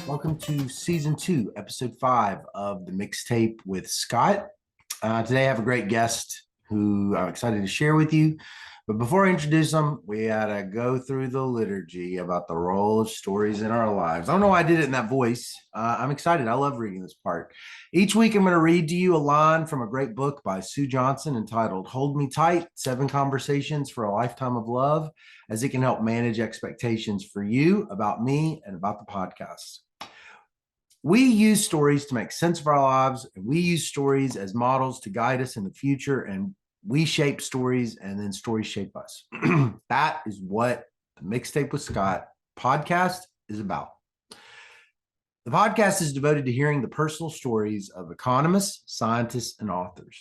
Welcome to season 2, episode 5 of the mixtape with Scott. Today I have a great guest who I'm excited to share with you. But before I introduce him, we gotta go through the liturgy about the role of stories in our lives. I don't know why I did it in that voice. I'm excited. I love reading this part. Each week I'm going to read to you a line from a great book by Sue Johnson entitled Hold Me Tight, 7 Conversations for a Lifetime of Love, as it can help manage expectations for you, about me, and about the podcast. We use stories to make sense of our lives, and we use stories as models to guide us in the future, and we shape stories, and then stories shape us. That is what the Mixtape with Scott podcast is about. The podcast is devoted to hearing the personal stories of economists, scientists, and authors.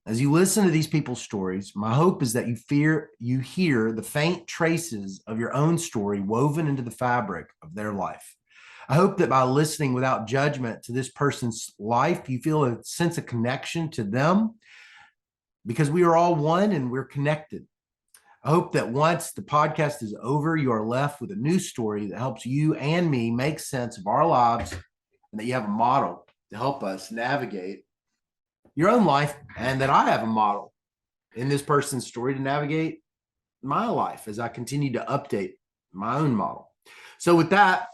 As you listen to these people's stories, my hope is that you hear the faint traces of your own story woven into the fabric of their life. I hope that by listening without judgment to this person's life, you feel a sense of connection to them, because we are all one and we're connected. I hope that once the podcast is over, you are left with a new story that helps you and me make sense of our lives, and that you have a model to help us navigate your own life, and that I have a model in this person's story to navigate my life as I continue to update my own model. So with that,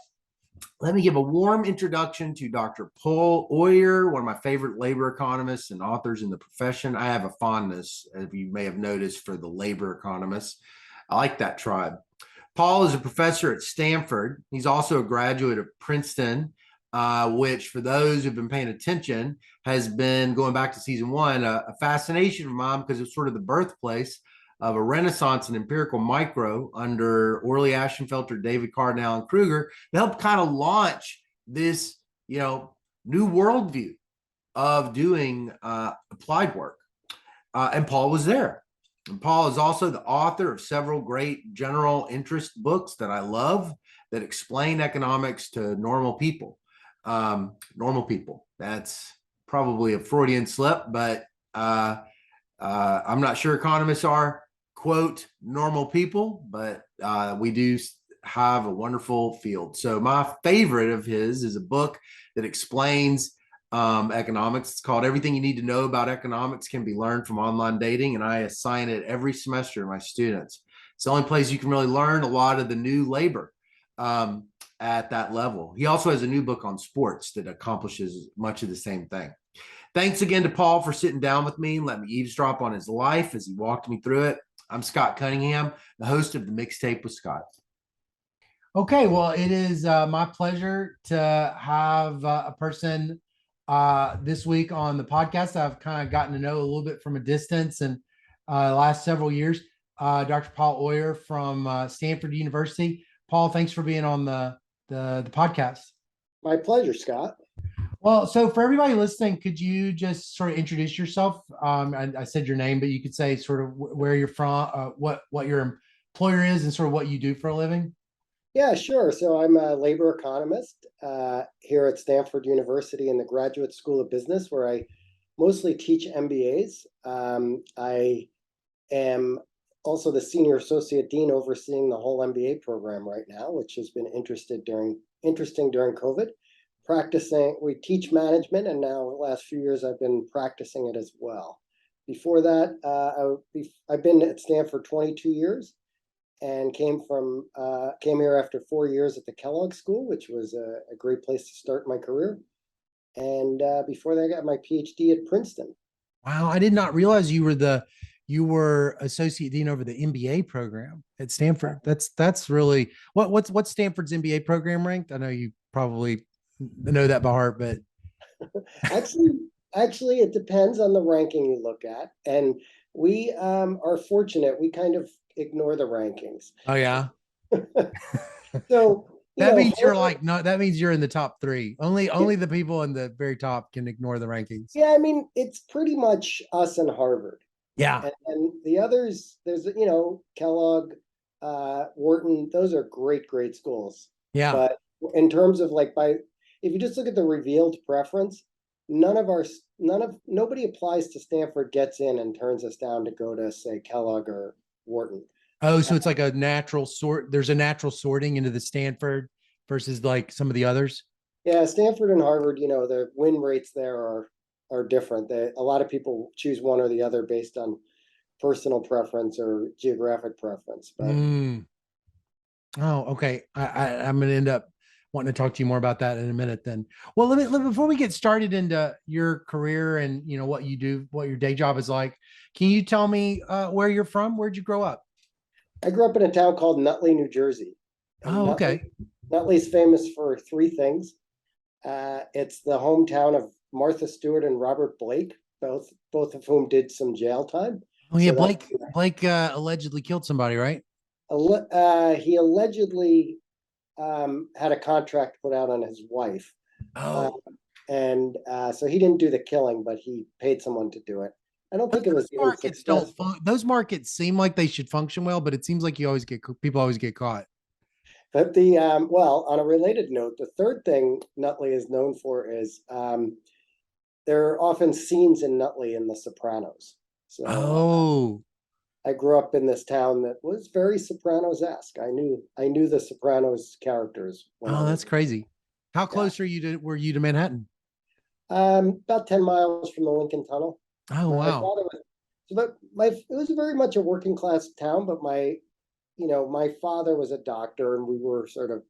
let me give a warm introduction to Dr. Paul Oyer, one of my favorite labor economists and authors in the profession. I have a fondness, as you may have noticed, for the labor economists. I like that tribe. Paul is a professor at Stanford. He's also a graduate of Princeton, which, for those who've been paying attention, has been, going back to season 1, a fascination of mine, because it's sort of the birthplace of a renaissance in empirical micro under Orley Ashenfelter, David Cardinal, and Kruger, to help kind of launch this, new worldview of doing applied work. And Paul was there. And Paul is also the author of several great general interest books that I love, that explain economics to normal people. Normal people. That's probably a Freudian slip, but I'm not sure economists are, quote, normal people, but we do have a wonderful field. So my favorite of his is a book that explains economics. It's called Everything You Need to Know About Economics Can Be Learned from Online Dating, and I assign it every semester to my students. It's the only place you can really learn a lot of the new labor at that level. He also has a new book on sports that accomplishes much of the same thing. Thanks again to Paul for sitting down with me and letting me eavesdrop on his life as he walked me through it. I'm Scott Cunningham, the host of the Mixtape with Scott. Okay, well, it is my pleasure to have a person this week on the podcast I've kind of gotten to know a little bit from a distance, and the last several years, Dr. Paul Oyer from Stanford University. Paul, thanks for being on the podcast. My pleasure, Scott. Well, so for everybody listening, could you just sort of introduce yourself? I said your name, but you could say sort of where you're from, what your employer is, and sort of what you do for a living. Yeah, sure. So I'm a labor economist here at Stanford University in the Graduate School of Business, where I mostly teach MBAs. I am also the senior associate dean overseeing the whole MBA program right now, which has been interesting during COVID. We teach management, and now the last few years I've been practicing it as well. Before that, I've been at Stanford 22 years, and came here after 4 years at the Kellogg School, which was a great place to start my career. And before that, I got my PhD at Princeton. Wow, I did not realize you were associate dean over the MBA program at Stanford. That's really what's Stanford's MBA program ranked? I know you probably know that by heart, but actually it depends on the ranking you look at, and we are fortunate. We kind of ignore the rankings. Oh yeah. So that means you're like, no, that means you're in the top 3. Only the people in the very top can ignore the rankings. Yeah, I mean, it's pretty much us and Harvard. Yeah. And the others, there's Kellogg, Wharton, those are great schools. Yeah. But in terms of if you just look at the revealed preference, nobody applies to Stanford, gets in, and turns us down to go to, say, Kellogg or Wharton. Oh, so it's like a natural sort. There's a natural sorting into the Stanford versus like some of the others. Yeah, Stanford and Harvard, the win rates there are different. A lot of people choose one or the other based on personal preference or geographic preference. But Mm. Oh, okay. I'm going to end up wanting to talk to you more about that in a minute. Then, well, before we get started into your career and what you do, what your day job is like. Can you tell me where you're from? Where'd you grow up? I grew up in a town called Nutley, New Jersey, and Oh, okay. Nutley's famous for three things. It's the hometown of Martha Stewart and Robert Blake, both of whom did some jail time. Oh, yeah. So that Blake allegedly killed somebody, right? he allegedly had a contract put out on his wife. Uh, Oh, so he didn't do the killing, but he paid someone to do it. I don't think it was those even markets don't successful. those markets seem like they should function well, but it seems like people always get caught. But well, on a related note, the third thing Nutley is known for is there are often scenes in Nutley in The Sopranos. So Oh, I grew up in this town that was very Sopranos-esque. I knew the Sopranos characters when I oh, was that's crazy. How yeah. close were you to Manhattan? About 10 miles from the Lincoln Tunnel. Oh, My wow. father was, but it was very much a working class town, but my father was a doctor and we were sort of,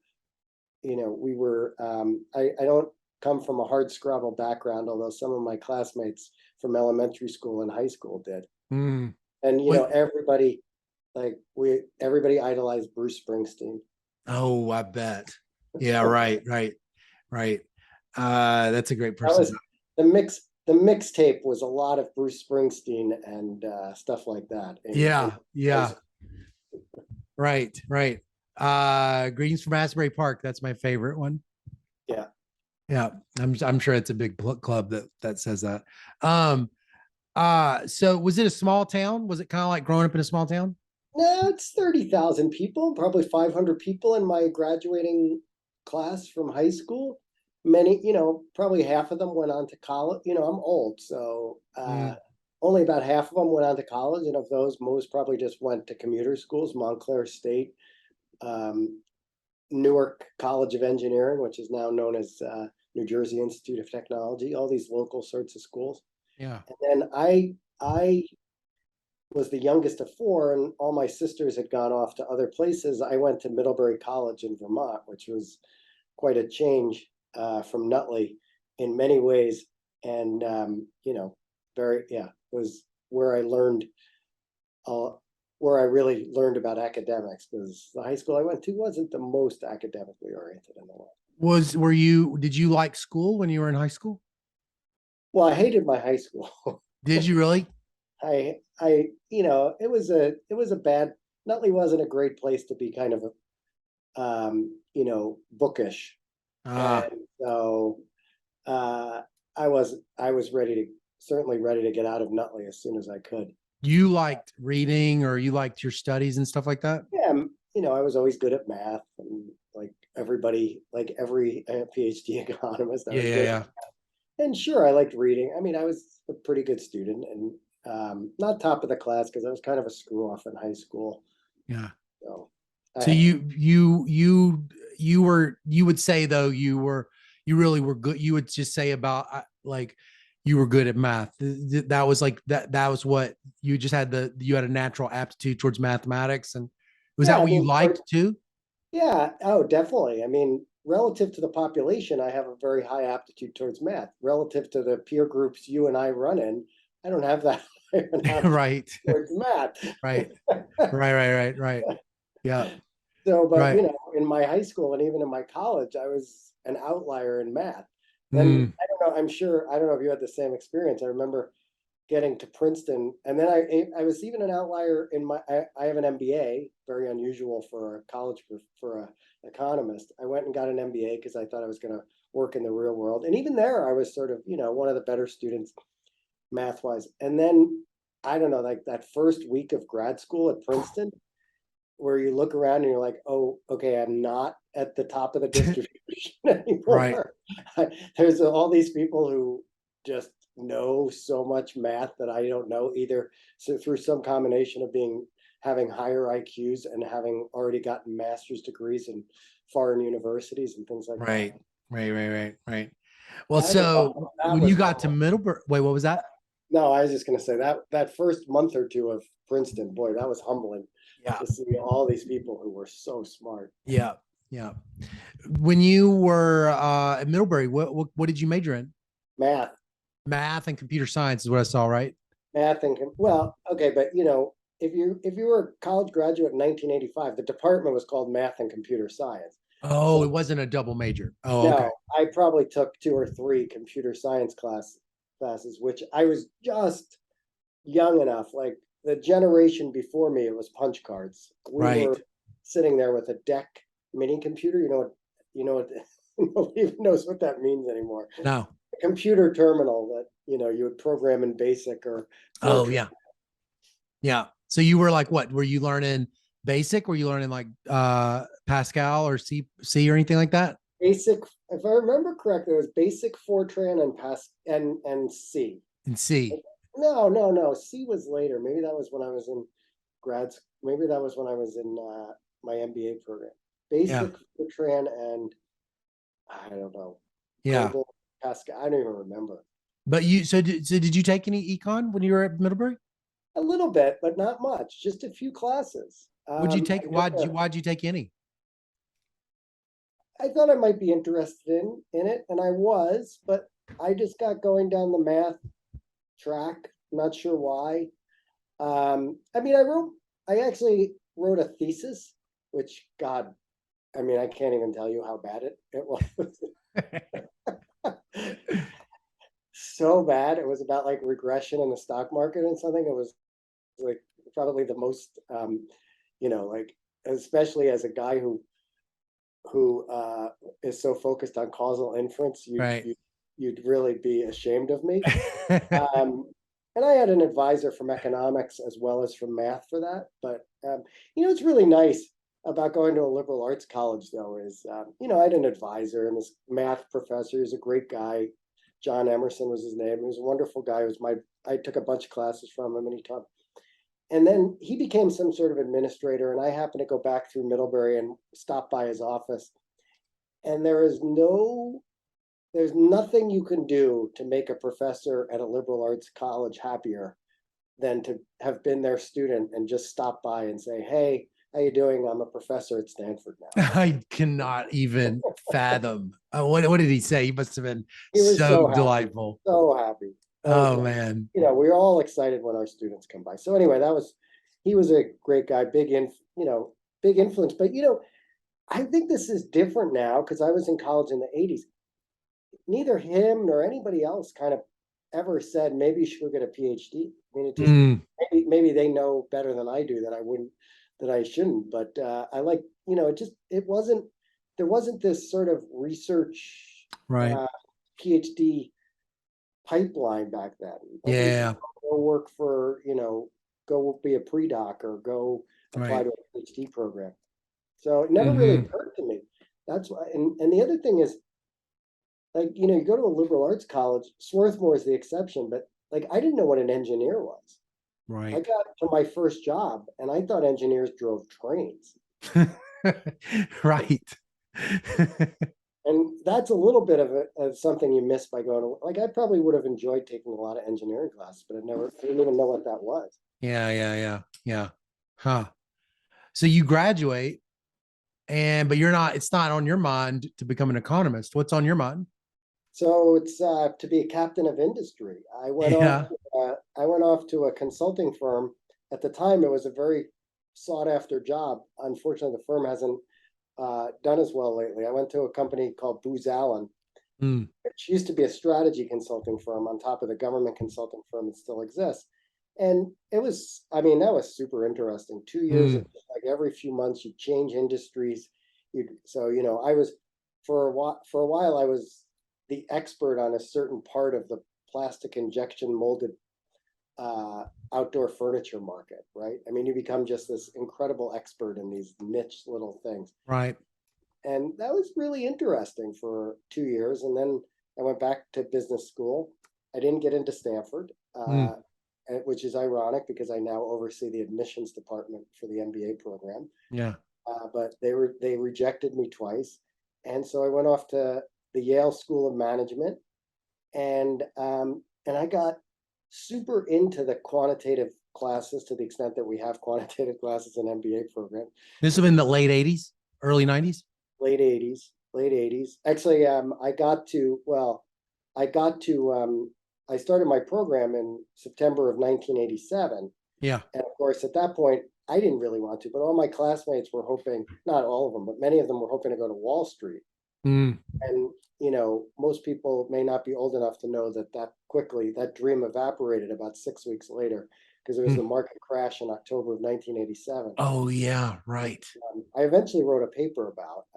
I don't come from a hard scrabble background, although some of my classmates from elementary school and high school did. Mm. And, What? everybody idolized Bruce Springsteen. Oh, I bet. Yeah, right, right, right. That's a great That person. was the mixtape was a lot of Bruce Springsteen and stuff like that in Yeah, high yeah, school. right, right. Greetings from Asbury Park. That's my favorite one. Yeah. Yeah, I'm sure it's a big club that says that. Um, so was it a small town? Was it kind of like growing up in a small town? No, it's 30,000 people, probably 500 people in my graduating class from high school. Many, probably half of them went on to college. I'm old, so Mm, only about half of them went on to college. And of those, most probably just went to commuter schools, Montclair State, um, Newark College of Engineering, which is now known as New Jersey Institute of Technology, all these local sorts of schools. yeah. And then I was the youngest of four, and all my sisters had gone off to other places. I went to Middlebury College in Vermont, which was quite a change from Nutley in many ways. And, it was where I learned, uh, where I really learned about academics, because the high school I went to wasn't the most academically oriented in the world. Did you like school when you were in high school? Well, I hated my high school. Did you really? It was a bad. Nutley wasn't a great place to be kind of bookish. And Ah, so I was certainly ready to get out of Nutley as soon as I could. you liked reading or you liked your studies and stuff like that? Yeah, I was always good at math and like everybody, like every PhD economist, I Yeah, was yeah, good. yeah. And sure, I liked reading. I mean, I was a pretty good student and not top of the class because I was kind of a screw off in high school. Yeah. So So I you would say though you really were good. You would just say about like you were good at math. That was like that was what you just had you had a natural aptitude towards mathematics, and was Yeah, that I what you mean, liked too? yeah, oh, definitely. I mean, relative to the population, I have a very high aptitude towards math. Relative to the peer groups you and I run in, I don't have that high of an aptitude Right, towards math. right, right. Yeah, So, but right. in my high school and even in my college, I was an outlier in math. Then Mm, I don't know, I don't know if you had the same experience. I remember getting to Princeton, and then I was even an outlier in I have an MBA, very unusual for a college for a economist. I went and got an MBA because I thought I was going to work in the real world, and even there, I was sort of one of the better students math wise. And then I don't know, like that first week of grad school at Princeton, where you look around and you're like, oh, okay, I'm not at the top of the distribution right. anymore. There's all these people who just know so much math that I don't know either. So through some combination of having higher IQs and having already gotten master's degrees in foreign universities and things like that. Right. Right. Well, I had a so that when was you got to Middlebury, wait, what was that? no, I was just gonna say that that first month or two of Princeton, boy, that was humbling Yeah, to see all these people who were so smart. yeah, yeah. When you were at Middlebury, what did you major in? Math, Math and computer science is what I saw, right? math and well, okay, but if you were a college graduate in 1985, the department was called Math and Computer Science. Oh, So it wasn't a double major. Oh, okay. no, I probably took two or three computer science classes, which I was just young enough. Like the generation before me, it was punch cards. We were Right. sitting there with a deck mini computer. You know what nobody even knows what that means anymore. No. A computer terminal that you would program in BASIC or Oh, Fortran. yeah. Yeah. So you were like, what? Were you learning basic? Were you learning like Pascal or C or anything like that? BASIC, if I remember correctly, it was BASIC, Fortran, and and C. And C. No, no, no. C was later. Maybe that was when I was in maybe that was when I was in my MBA program. Yeah. Basic, Fortran, and I don't know, Yeah. Cobol, Pascal. I don't even remember. But so did you take any econ when you were at Middlebury? A little bit, but not much. Just a few classes. Would you take I why'd you take any? I thought I might be interested in it, and I was, but I just got going down the math track. Not sure why. I mean, I actually wrote a thesis, which God, I mean, I can't even tell you how bad it was. So bad. It was about like regression in the stock market and something. It was like probably the most, like especially as a guy who is so focused on causal inference, Right. you'd really be ashamed of me. Um, and I had an advisor from economics as well as from math for that. But it's really nice about going to a liberal arts college, though, is I had an advisor and this math professor. He's a great guy. John Emerson was his name. He was a wonderful guy. I took a bunch of classes from him, and he taught. And then he became some sort of administrator, and I happened to go back through Middlebury and stop by his office. And there's nothing you can do to make a professor at a liberal arts college happier than to have been their student and just stop by and say, "Hey, how you doing? I'm a professor at Stanford now." I cannot even fathom. What did he say? He must have been He was so so happy, delightful. so happy. Oh Okay. man. We're all excited when our students come by. So anyway, he was a great guy, big influence. But I think this is different now because I was in college in the 80s. Neither him nor anybody else kind of ever said maybe you should go get a PhD. I mean, it just Mm, maybe they know better than I do that I shouldn't. But I like it wasn't there wasn't this sort of research right. PhD pipeline back then. Nobody said Yeah. go work for go be a pre-doc or go apply Right. to a PhD program. So it never really Hmm. occurred to me. That's why. And the other thing is, like, you go to a liberal arts college, Swarthmore is the exception, but like I didn't know what an engineer was. I Right. got to my first job and I thought engineers drove trains. Right. And that's a little bit of something you miss by going to, like, I probably would have enjoyed taking a lot of engineering classes, but I didn't even know what that was. Yeah. Huh. So you graduate but it's not on your mind to become an economist. What's on your mind? So it's to be a captain of industry. Yeah. I went off to a consulting firm. At the time, it was a very sought after job. Unfortunately, the firm hasn't done as well lately. I went to a company called Booz Allen, Mm, which used to be a strategy consulting firm on top of the government consulting firm that still exists. And I mean, that was super interesting. 2 years of mm, like every few months you change industries. I was for a while I was the expert on a certain part of the plastic injection molded uh, outdoor furniture market, right? I mean, you become just this incredible expert in these niche little things. right. And that was really interesting for 2 years. And then I went back to business school. I didn't get into Stanford, Mm, which is ironic because I now oversee the admissions department for the MBA program. yeah. But they rejected me twice, and so I went off to the Yale School of Management, and I got super into the quantitative classes to the extent that we have quantitative classes in MBA program. This was in the late 80s, early 90s. Late 80s, late 80s. Actually, I started my program in September of 1987. Yeah. And of course, at that point, I didn't really want to, but all my classmates were hoping, not all of them, but many of them were hoping to go to Wall Street. Mm. And, most people may not be old enough to know that dream evaporated about 6 weeks later, because there was the market crash in October of 1987. Oh, yeah, right. I eventually wrote I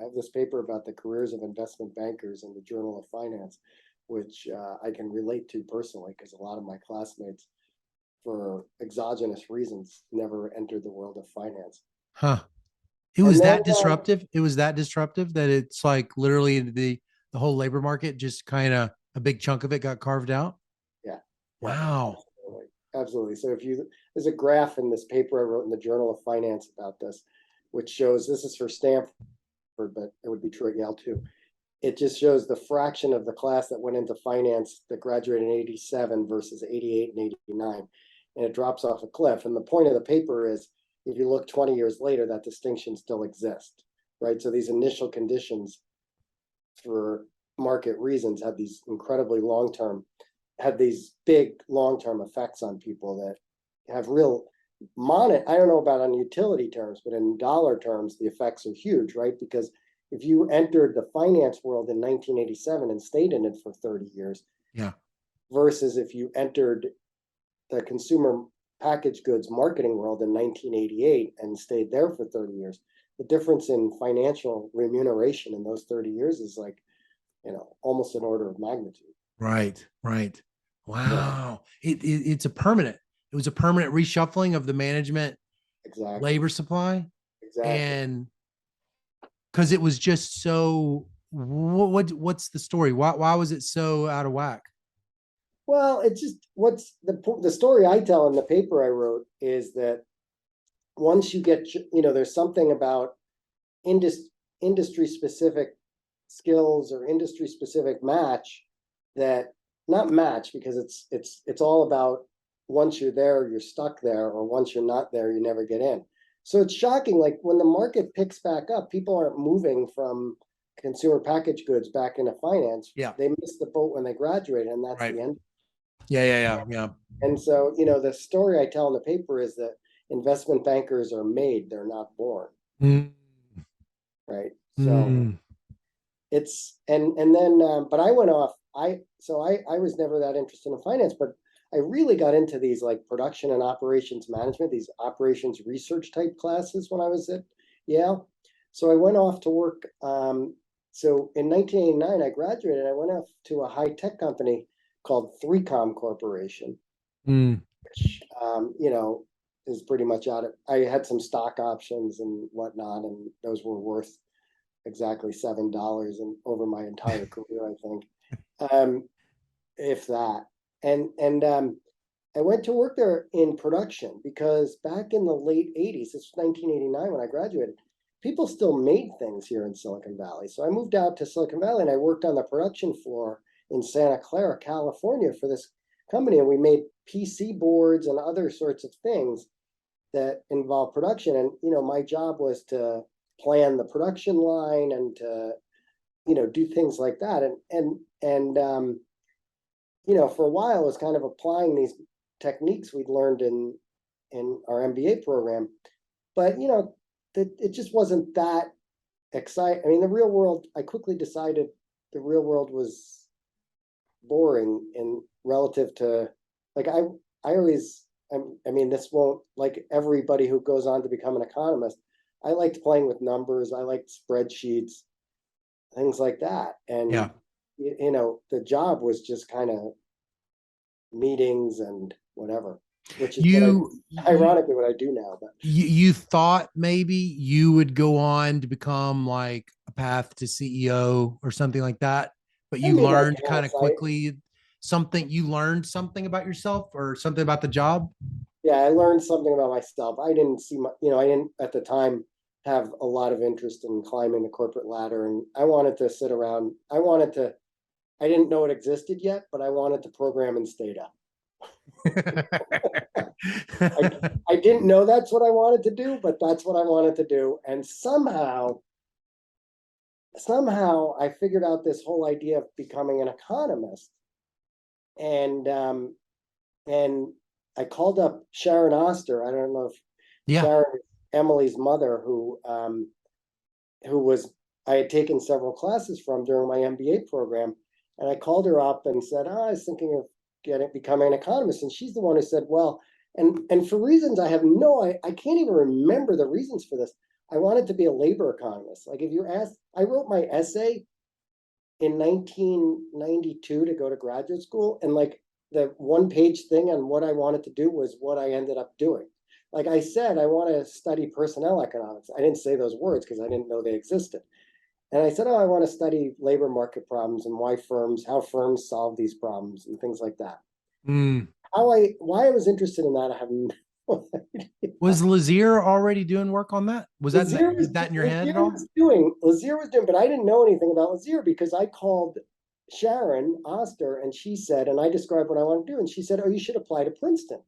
have this paper about the careers of investment bankers in the Journal of Finance, which I can relate to personally, because a lot of my classmates, for exogenous reasons, never entered the world of finance. Huh. It was that disruptive. It was that disruptive that it's like literally the whole labor market, just kind of a big chunk of it got carved out. Yeah. Wow. Absolutely. So there's a graph in this paper I wrote in the Journal of Finance about this, which shows, this is for Stanford, but it would be true at Yale too. It just shows the fraction of the class that went into finance that graduated in 87 versus 88 and 89. And it drops off a cliff. And the point of the paper is, if you look 20 years later, that distinction still exists, right? So these initial conditions, for market reasons, had these big long-term effects on people that have real I don't know about on utility terms, but in dollar terms, the effects are huge, right? Because if you entered the finance world in 1987 and stayed in it for 30 years, yeah, versus if you entered the consumer packaged goods marketing world in 1988 and stayed there for 30 years, the difference in financial remuneration in those 30 years is like, almost an order of magnitude. right. Wow. It was a permanent reshuffling of the management labor supply. Exactly. And because it was just so, what's the story? Why was it so out of whack? Well, it's just, what's the story I tell in the paper I wrote is that once you get, there's something about industry specific skills or industry specific match, that not match, because it's all about, once you're there, you're stuck there, or once you're not there, you never get in. So it's shocking, like when the market picks back up, people aren't moving from consumer packaged goods back into finance. Yeah. They missed the boat when they graduated, and that's Right. the end. Yeah. And so, the story I tell in the paper is that investment bankers are made, they're not born. Mm. Right. So it's, and then, but I went off, I was never that interested in finance, but I really got into these like production and operations management, these operations research type classes when I was at Yale. So I went off to work. So in 1989, I graduated. I went off to a high tech company called 3Com Corporation, which, is pretty much out of, I had some stock options and whatnot, and those were worth exactly $7 and over my entire career, I think, if that. And I went to work there in production, because back in the late 80s, this was 1989 when I graduated, people still made things here in Silicon Valley. So I moved out to Silicon Valley and I worked on the production floor in Santa Clara, California for this company. And we made PC boards and other sorts of things that involve production. And, my job was to plan the production line and to, do things like that. And for a while, I was kind of applying these techniques we'd learned in our MBA program, but it just wasn't that exciting. I mean, the real world, I quickly decided the real world was boring in relative to, like, I always, I mean, this won't, like everybody who goes on to become an economist, I liked playing with numbers. I liked spreadsheets, things like that. And, Yeah. The job was just kind of meetings and whatever, which is ironically what I do now. But you thought maybe you would go on to become like a path to CEO or something like that, but you learned kind of quickly you learned something about yourself or something about the job. Yeah, I learned something about myself. I didn't see I didn't at the time have a lot of interest in climbing the corporate ladder, and I wanted to sit around. I didn't know it existed yet, but I wanted to program in Stata. I didn't know that's what I wanted to do, but that's what I wanted to do. And somehow I figured out this whole idea of becoming an economist. And I called up Sharon Oster. I don't know if Sharon, Emily's mother, who I had taken several classes from during my MBA program. And I called her up and said, I was thinking of becoming an economist. And she's the one who said, well, and for reasons I can't even remember the reasons for this. I wanted to be a labor economist. Like if you ask, I wrote my essay in 1992 to go to graduate school. And like the 1-page thing on what I wanted to do was what I ended up doing. Like I said, I want to study personnel economics. I didn't say those words because I didn't know they existed. And I said, I want to study labor market problems and how firms solve these problems and things like that. Why I was interested in that, I have no idea. Was Lazier already doing work on that? Was that in your head at all? Lazier was doing, but I didn't know anything about Lazier because I called Sharon Oster and she said, and I described what I want to do. And she said, oh, you should apply to Princeton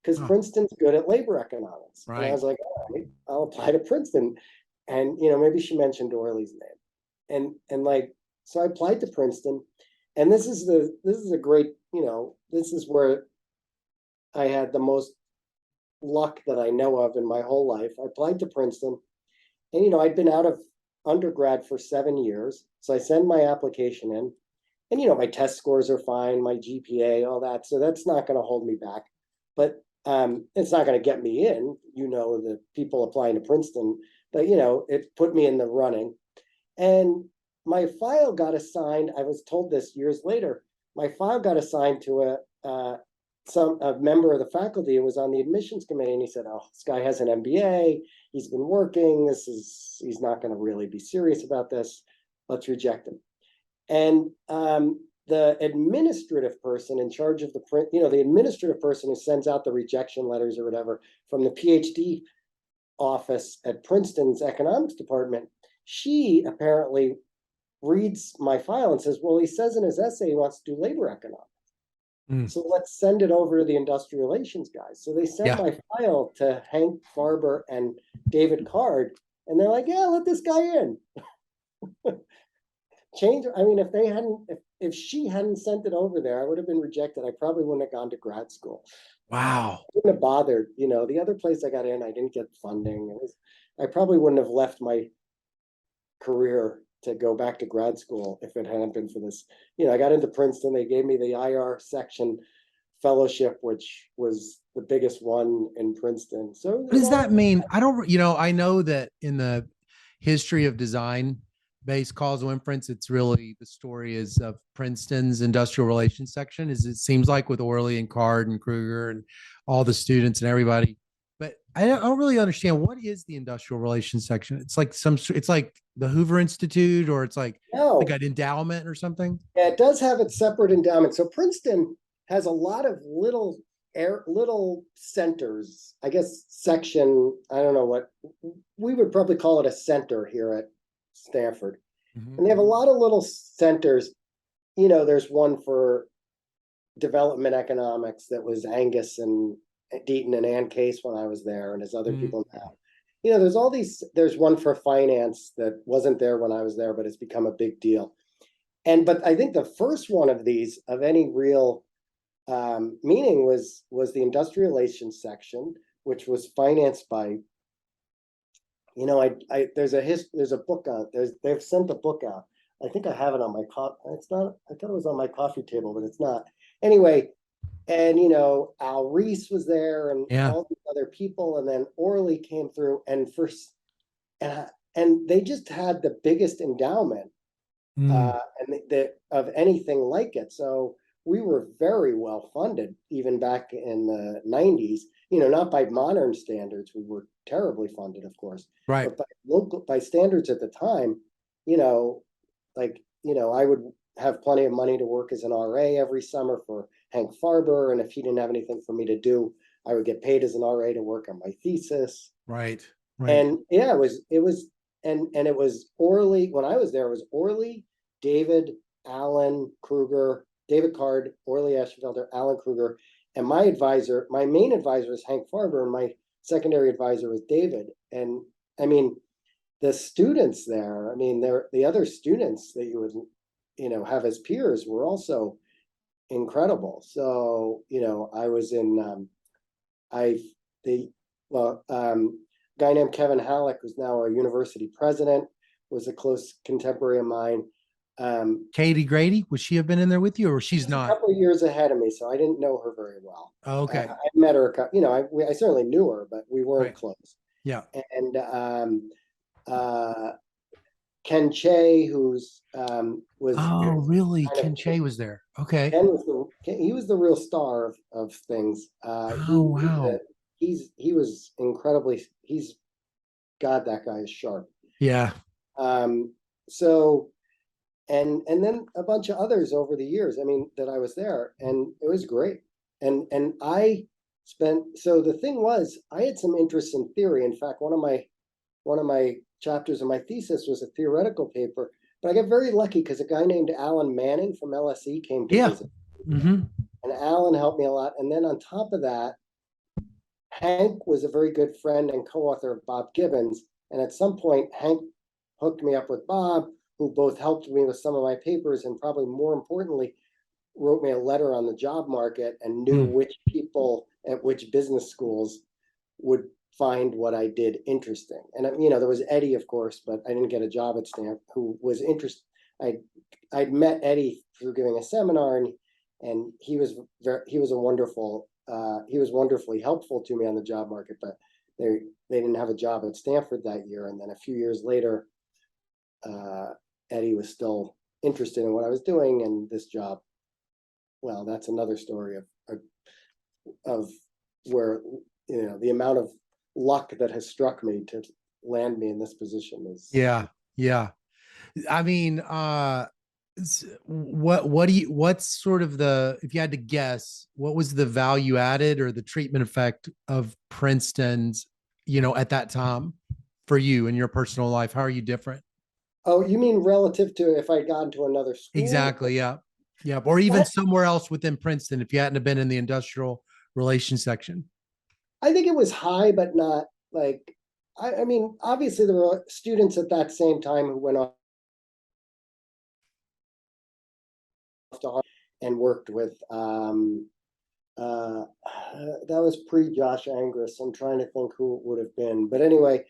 because Princeton's good at labor economics. Right. And I was like, all right, I'll apply to Princeton. And, maybe she mentioned Orley's name. And like, so I applied to Princeton. And this is a great, this is where I had the most luck that I know of in my whole life. I applied to Princeton and, I'd been out of undergrad for 7 years. So I send my application in and, my test scores are fine, my GPA, all that. So that's not going to hold me back, but it's not going to get me in, the people applying to Princeton, but, it put me in the running. And my file got assigned, I was told this years later, my file got assigned to a member of the faculty who was on the admissions committee, and he said, oh, this guy has an MBA, he's been working, he's not going to really be serious about this, let's reject him. And the administrative person in charge of the administrative person who sends out the rejection letters or whatever from the PhD office at Princeton's economics department, she apparently reads my file and says, well, he says in his essay he wants to do labor economics. So let's send it over to the industrial relations guys. So they sent my file to Hank Farber and David Card, and they're like, yeah, let this guy in. If she hadn't sent it over there, I would have been rejected. I probably wouldn't have gone to grad school. Wow. I wouldn't have bothered. The other place I got in, I didn't get funding. I probably wouldn't have left my career to go back to grad school if it hadn't been for this. I got into Princeton. They gave me the IR section fellowship, which was the biggest one in Princeton. So what does that mean? I don't, I know that in the history of design based causal inference, it's really the story is of Princeton's industrial relations section, as it seems like with Orley and Card and Kruger and all the students and everybody. But I don't really understand, what is the industrial relations section? It's like it's like the Hoover Institute, or it's like an endowment or something. Yeah, it does have its separate endowment. So Princeton has a lot of little centers, I guess section, I don't know what, we would probably call it a center here at Stanford. And they have a lot of little centers. There's one for development economics that was Angus and Deaton and Ann Case when I was there, and there's other people now. There's one for finance that wasn't there when I was there, but it's become a big deal. But I think the first one of these of any real meaning was the industrial relations section, which was financed by, there's a book out, they've sent a book out. I think I have it on my it's not, I thought it was on my coffee table, but it's not. Anyway, and Al Reese was there and all these other people, and then Orley came through, and and they just had the biggest endowment of anything like it. So we were very well funded even back in the 90s, not by modern standards, we were terribly funded, of course, right, but by standards at the time, I would have plenty of money to work as an RA every summer for Hank Farber, and if he didn't have anything for me to do, I would get paid as an RA to work on my thesis. Right. Right. And yeah, and it was Orly. When I was there, it was Orly, David, Alan Kruger, David Card, Orly Ashenfelder, Alan Kruger, and my advisor, my main advisor was Hank Farber, and my secondary advisor was David. And I mean, the students there, I mean, they're the other students that you would, have as peers were also incredible. So, I was in, I, the, well, guy named Kevin Halleck, who's now a university president, was a close contemporary of mine. Katie Grady, would she have been in there with you, or she's She's a not? couple of years ahead of me, so I didn't know her very well. Oh, okay. I met her, I certainly knew her, but we weren't Right. close. Yeah. And Ken Che, who's was Oh, really? kind of Ken Che was there. Okay. Ken was he was the real star of things. Oh, wow. He was incredibly. God, that guy is sharp. Yeah. So and then a bunch of others over the years. I mean, that I was there, and it was great. And I spent. So the thing was, I had some interest in theory. In fact, one of my chapters of my thesis was a theoretical paper. But I got very lucky because a guy named Alan Manning from LSE came to Yeah. visit. Mm-hmm. And Alan helped me a lot. And then on top of that, Hank was a very good friend and co-author of Bob Gibbons. And at some point, Hank hooked me up with Bob, who both helped me with some of my papers and probably more importantly, wrote me a letter on the job market and knew which people at which business schools would find what I did interesting. And there was Eddie, of course, but I didn't get a job at Stanford, who was interested. I'd met Eddie through giving a seminar, and he was wonderfully helpful to me on the job market, but they didn't have a job at Stanford that year. And then a few years later, Eddie was still interested in what I was doing, and this job, well, that's another story of where, the amount of luck that has struck me to land me in this position is. Yeah. Yeah. I mean, what's sort of if you had to guess, what was the value added or the treatment effect of Princeton's, at that time for you in your personal life? How are you different? Oh, you mean relative to if I'd gone to another school? Exactly. Yeah. Yeah. Or even somewhere else within Princeton, if you hadn't have been in the industrial relations section. I think it was high, but not like, I mean, obviously there were students at that same time who went off to Harvard and worked with, that was pre-Josh Angress. I'm trying to think who it would have been. But anyway,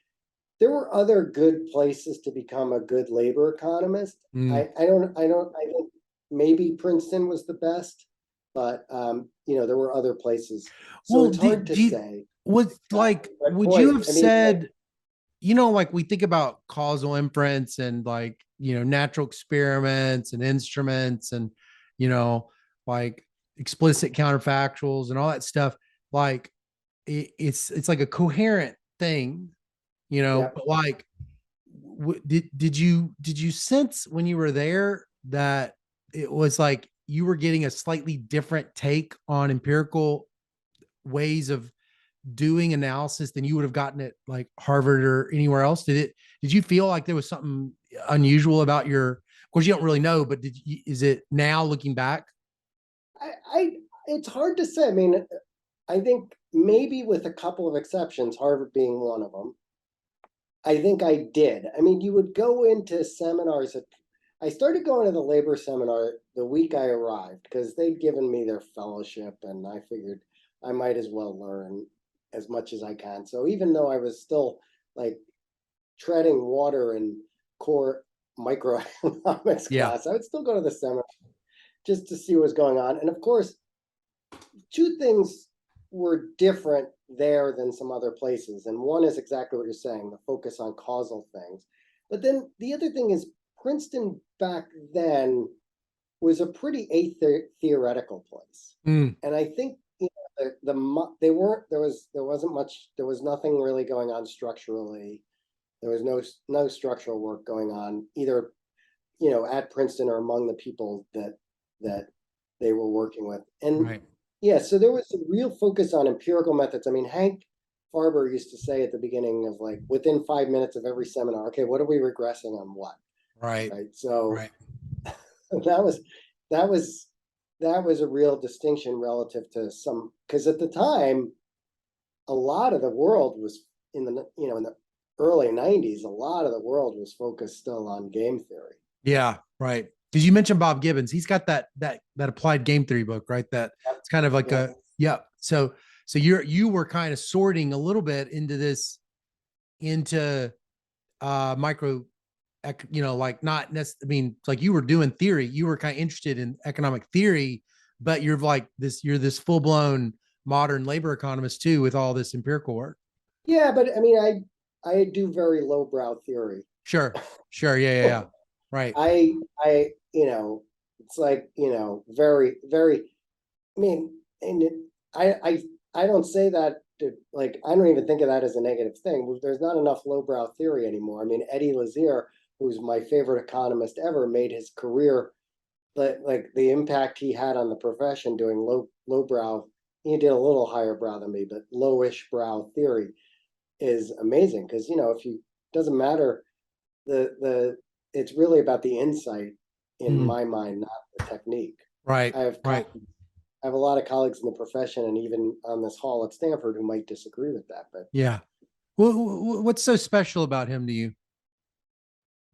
there were other good places to become a good labor economist. I think maybe Princeton was the best, but there were other places. So it's hard to say. Would you have said, like we think about causal inference and like, natural experiments and instruments and, like explicit counterfactuals and all that stuff. Like it's like a coherent thing, but like, did you sense when you were there that it was like you were getting a slightly different take on empirical ways of doing analysis than you would have gotten at like Harvard or anywhere else? Did you feel like there was something unusual about of course you don't really know, but is it now looking back? It's hard to say. I mean, I think maybe with a couple of exceptions, Harvard being one of them, I think I did. I mean, you would go into seminars I started going to the labor seminar the week I arrived because they'd given me their fellowship, and I figured I might as well learn as much as I can. So even though I was still like treading water in core microeconomics class, I would still go to the seminar just to see what was going on. And of course, two things were different there than some other places. And one is exactly what you're saying, the focus on causal things. But then the other thing is Princeton back then was a pretty theoretical place. And I think there was nothing really going on structurally. There was no structural work going on either, at Princeton or among the people that they were working with. And so there was a real focus on empirical methods. I mean, Hank Farber used to say at the beginning of like within 5 minutes of every seminar, okay, what are we regressing on what? Right. Right. So Right. that was that was that was a real distinction relative to some, because at the time a lot of the world was in the early 90s, a lot of the world was focused still on game theory. Yeah. Right. Because you mentioned Bob Gibbons. He's got that applied game theory book, right? That Yep. it's kind of like Yep. yeah. So you were kind of sorting a little bit into micro, like not necessarily, I mean, like you were doing theory, you were kind of interested in economic theory, but you're this full blown modern labor economist too, with all this empirical work. Yeah, but I mean, I do very lowbrow theory. Sure. Sure. Yeah. Right. I it's like, very, very, I mean, and I don't say that to, like, I don't even think of that as a negative thing. There's not enough lowbrow theory anymore. I mean, Eddie Lazier, who's my favorite economist ever, made his career, like the impact he had on the profession doing lowbrow. He did a little higher brow than me, but lowish brow theory is amazing, because if you, doesn't matter, the it's really about the insight in my mind, not the technique. Right. I have Right. I have a lot of colleagues in the profession and even on this hall at Stanford who might disagree with that, but Yeah. Well, what's so special about him to you?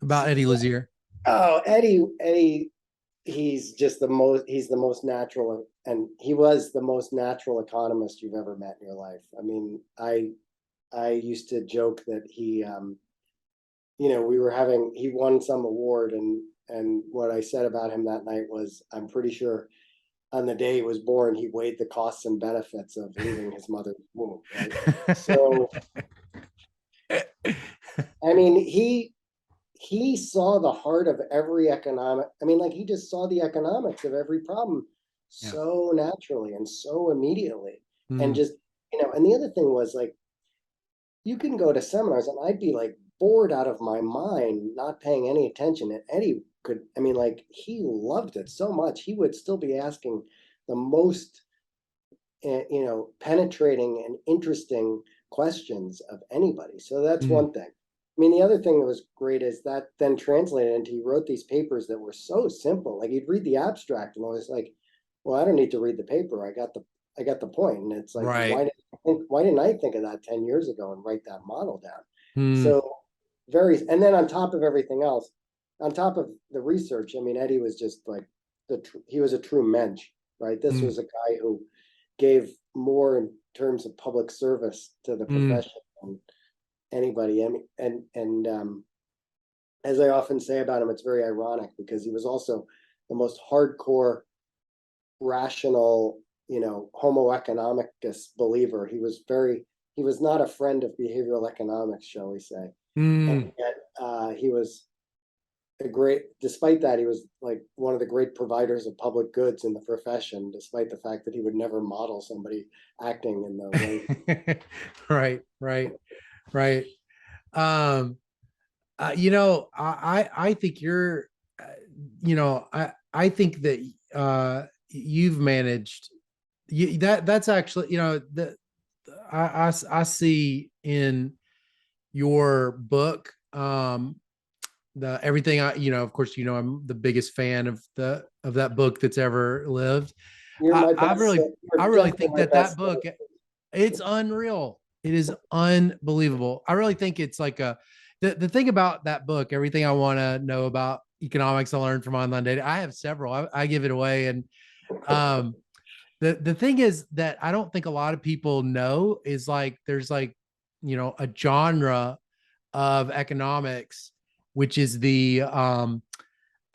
About Eddie Lazier? oh, Eddie, he's the most natural, and he was the most natural economist you've ever met in your life. I mean, I used to joke that he won some award, and what I said about him that night was, I'm pretty sure on the day he was born, he weighed the costs and benefits of leaving his mother's womb, right? So, I mean, he saw the heart of every economic, I mean, like, he just saw the economics of every problem Yeah. so naturally and so immediately. And Mm. just, and the other thing was, like, you can go to seminars and I'd be like bored out of my mind, not paying any attention. And Eddie could, I mean, like, he loved it so much. He would still be asking the most, penetrating and interesting questions of anybody. So that's Mm. one thing. I mean, the other thing that was great is that then translated into, he wrote these papers that were so simple. Like, you'd read the abstract and I was like, well, I don't need to read the paper. I got the point. And it's like, Right. why didn't I think of that 10 years ago and write that model down? Mm. So and then on top of everything else, on top of the research, I mean, Eddie was just like he was a true mensch, right? This Mm. was a guy who gave more in terms of public service to the Mm. profession than anybody. And as I often say about him, it's very ironic because he was also the most hardcore, rational, homo economicus believer. He was not a friend of behavioral economics, shall we say. Mm. And yet he was despite that, he was like one of the great providers of public goods in the profession, despite the fact that he would never model somebody acting in the way. Right. Um, I think you're, I think that you've managed that's actually, I see in your book, the everything of course, I'm the biggest fan of that book that's ever lived. You're I, my I best. really, I You're really definitely think my that best. book, it's unreal. It is unbelievable. I really think it's like the thing about that book, everything I want to know about economics I learned from online data. I have several. I give it away. And the thing is that I don't think a lot of people know is like there's like, a genre of economics, which is the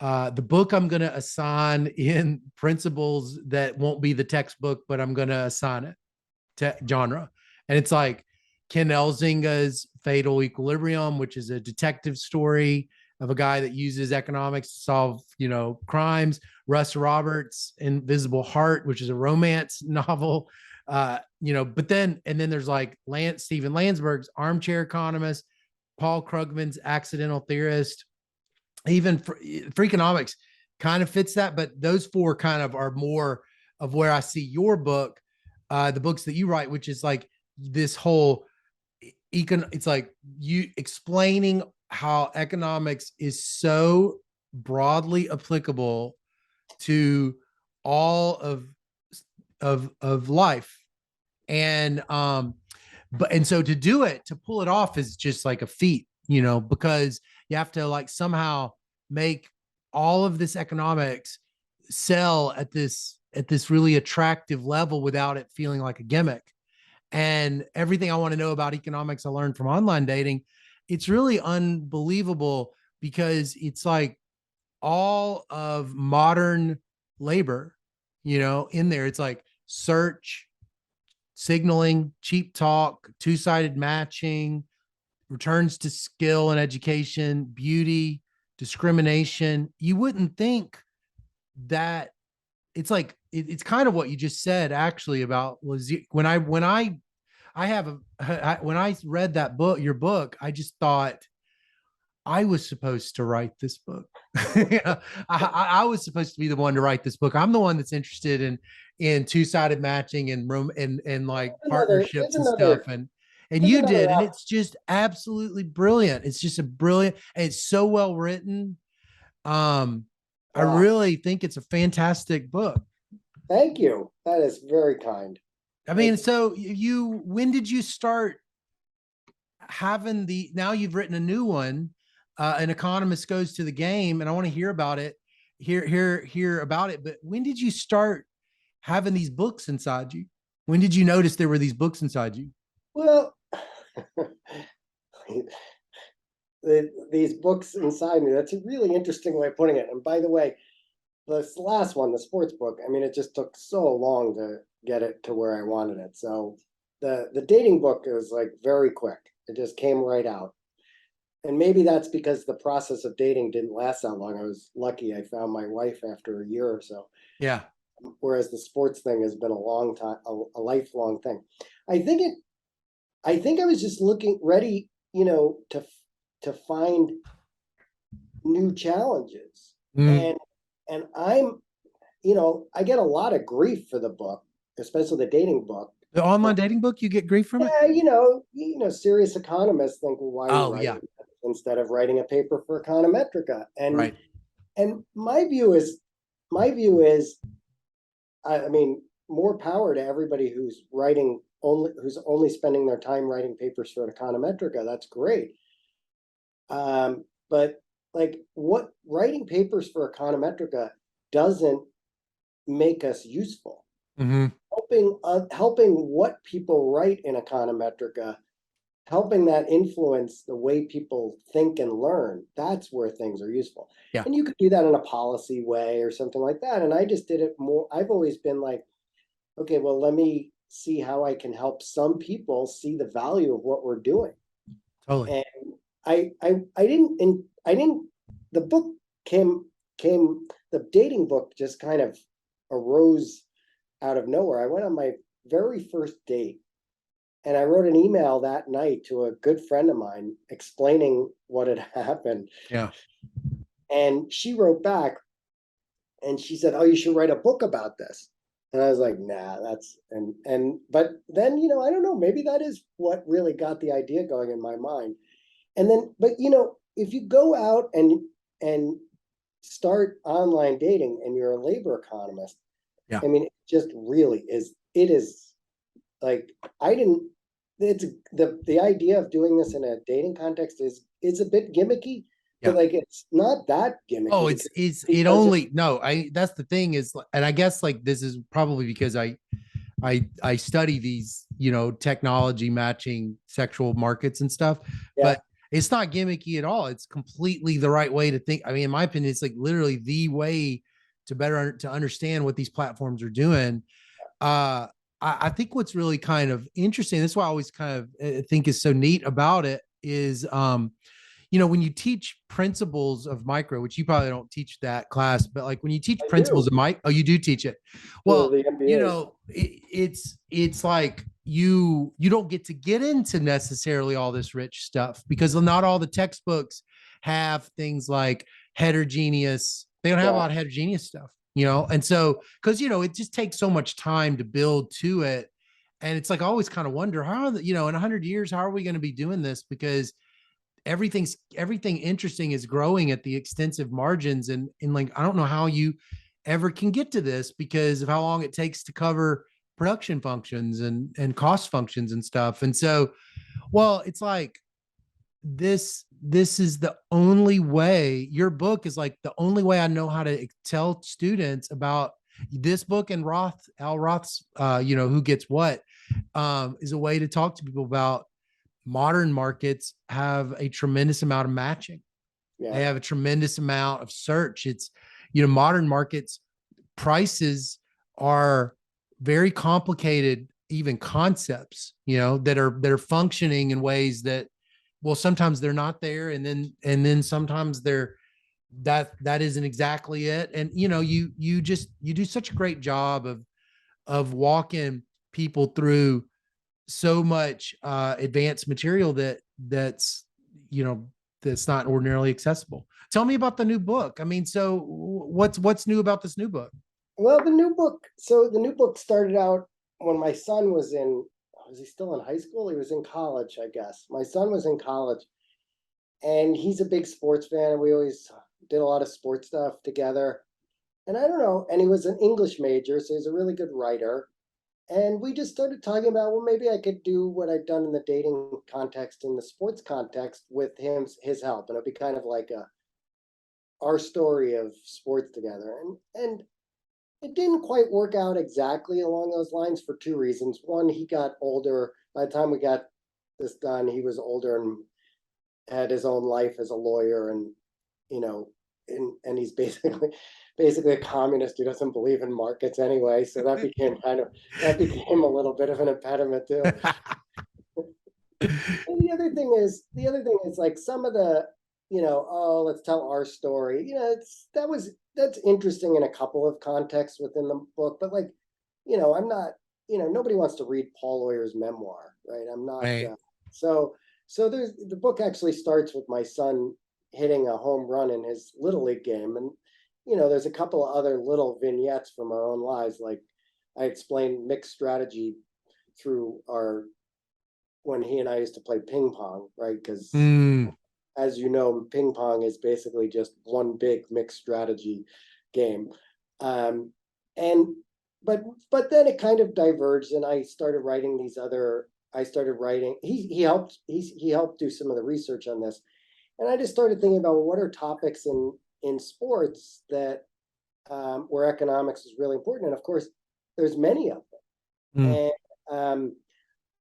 book I'm going to assign in principles that won't be the textbook, but I'm going to assign it to genre. And it's like Ken Elzinga's Fatal Equilibrium, which is a detective story of a guy that uses economics to solve, crimes. Russ Roberts' Invisible Heart, which is a romance novel. But then there's like Stephen Landsberg's Armchair Economist, Paul Krugman's Accidental Theorist, even Freakonomics kind of fits that, but those four kind of are more of where I see your book, the books that you write, which is like this whole it's like you explaining how economics is so broadly applicable to all of life. And and so to do it, to pull it off is just like a feat, because you have to like somehow make all of this economics sell at this really attractive level without it feeling like a gimmick. And everything I want to know about economics I learned from online dating, it's really unbelievable because it's like all of modern labor, in there. It's like search, signaling, cheap talk, two-sided matching, returns to skill and education, beauty, discrimination. You wouldn't think that it's like it's kind of what you just said actually about was I have when I read that book, your book, I just thought I was supposed to write this book. I was supposed to be the one to write this book. I'm the one that's interested in two-sided matching and room and like partnerships and stuff. And you did, and it's just absolutely brilliant. It's just a brilliant, and it's so well written. I really think it's a fantastic book. Thank you. That is very kind. I mean, so when did you start having now you've written a new one, An Economist Goes to the Game, and I want to hear about it, hear about it. But when did you start having these books inside you? When did you notice there were these books inside you? Well, these books inside me, that's a really interesting way of putting it. And by the way, this last one, the sports book, I mean, it just took so long to get it to where I wanted it. So the dating book is like very quick. It just came right out. And maybe that's because the process of dating didn't last that long. I was lucky. I found my wife after a year or so. Yeah. Whereas the sports thing has been a long time, a lifelong thing. I think I was just ready, to find new challenges. And I'm, I get a lot of grief for the book, especially the dating book. The online dating book, you get grief from it? Yeah, serious economists think, well, why are you writing instead of writing a paper for Econometrica? And and my view is, I mean, more power to everybody who's only spending their time writing papers for Econometrica. That's great. But like, what writing papers for Econometrica doesn't make us useful. Helping what people write in Econometrica, helping that influence the way people think and learn. That's where things are useful. Yeah. And you could do that in a policy way or something like that. And I just did it more. I've always been like, okay, well, let me see how I can help some people see the value of what we're doing. Totally. And I didn't, the book the dating book just kind of arose out of nowhere. I went on my very first date and I wrote an email that night to a good friend of mine explaining what had happened. Yeah. And she wrote back and she said, "Oh, you should write a book about this." And I was like, nah, but then, I don't know, maybe that is what really got the idea going in my mind. And then, but if you go out and start online dating and you're a labor economist, yeah. I mean, it just really is. It is like, it's the idea of doing this in a dating context is a bit gimmicky, but like, it's not that gimmicky. Oh, that's the thing is, and I guess like, this is probably because I study these, technology matching sexual markets and stuff, but it's not gimmicky at all. It's completely the right way to think. I mean, in my opinion, it's like literally the way to understand what these platforms are doing. I think what's really kind of interesting, that's why I always kind of think is so neat about it is, when you teach principles of micro, which you probably don't teach that class, but like when you teach principles of micro, you do teach it. Well, it's like you don't get into necessarily all this rich stuff because not all the textbooks have things like heterogeneous. They don't have a lot of heterogeneous stuff, and so, because, it just takes so much time to build to it. And it's like, I always kind of wonder how, in 100 years, how are we going to be doing this? Because everything interesting is growing at the extensive margins. And like, I don't know how you ever can get to this because of how long it takes to cover production functions and cost functions and stuff. And so, well, it's like, this is the only way. Your book is like the only way I know how to tell students about this book, and Al Roth's Who Gets What, is a way to talk to people about modern markets have a tremendous amount of matching. Yeah. They have a tremendous amount of search. It's, modern markets prices are very complicated, even concepts, that are functioning in ways that, well, sometimes they're not there. And then sometimes that isn't exactly it. And, you do such a great job of walking people through so much advanced material that's not ordinarily accessible. Tell me about the new book. I mean, so what's new about this new book? Well, the new book started out when my son was he still in high school? He was in college, I guess. My son was in college, and he's a big sports fan, and we always did a lot of sports stuff together. And I don't know, and he was an English major, so he's a really good writer. And we just started talking about, well, maybe I could do what I've done in the dating context, in the sports context, with his help. And it'd be kind of like our story of sports together. And it didn't quite work out exactly along those lines for two reasons. One, he got older. By the time we got this done, he was older and had his own life as a lawyer, and and he's basically a communist who doesn't believe in markets anyway. So that became a little bit of an impediment too. And the other thing is like some of the, oh, let's tell our story. That's interesting in a couple of contexts within the book, but like, I'm not, nobody wants to read Paul Oyer's memoir, right? I'm not. Right. So the book actually starts with my son hitting a home run in his little league game, and there's a couple of other little vignettes from our own lives, like I explained mixed strategy through when he and I used to play ping pong, right? Because as you know, ping pong is basically just one big mixed strategy game. And but then it kind of diverged, and I started writing he helped do some of the research on this. And I just started thinking about, well, what are topics in sports that where economics is really important? And of course, there's many of them. And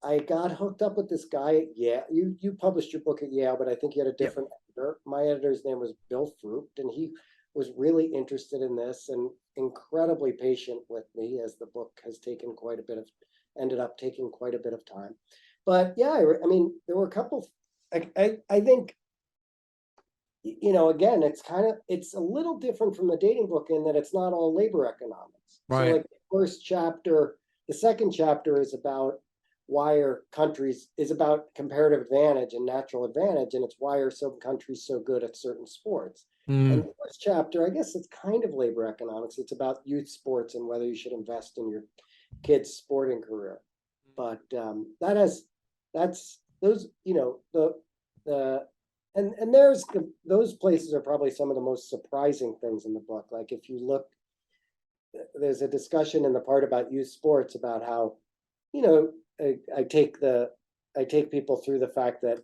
I got hooked up with this guy at Yale. You published your book at Yale, but I think you had a different editor. My editor's name was Bill Frucht, and he was really interested in this and incredibly patient with me, as the book has ended up taking quite a bit of time. But yeah, I mean, there were a couple. I think, again, it's a little different from the dating book in that it's not all labor economics. Right. So like the second chapter is about is about comparative advantage and natural advantage, and it's why are some countries so good at certain sports. And the first chapter, I guess it's kind of labor economics. It's about youth sports and whether you should invest in your kid's sporting career. But that's those, and those places are probably some of the most surprising things in the book. Like if you look, there's a discussion in the part about youth sports about how, I take people through the fact that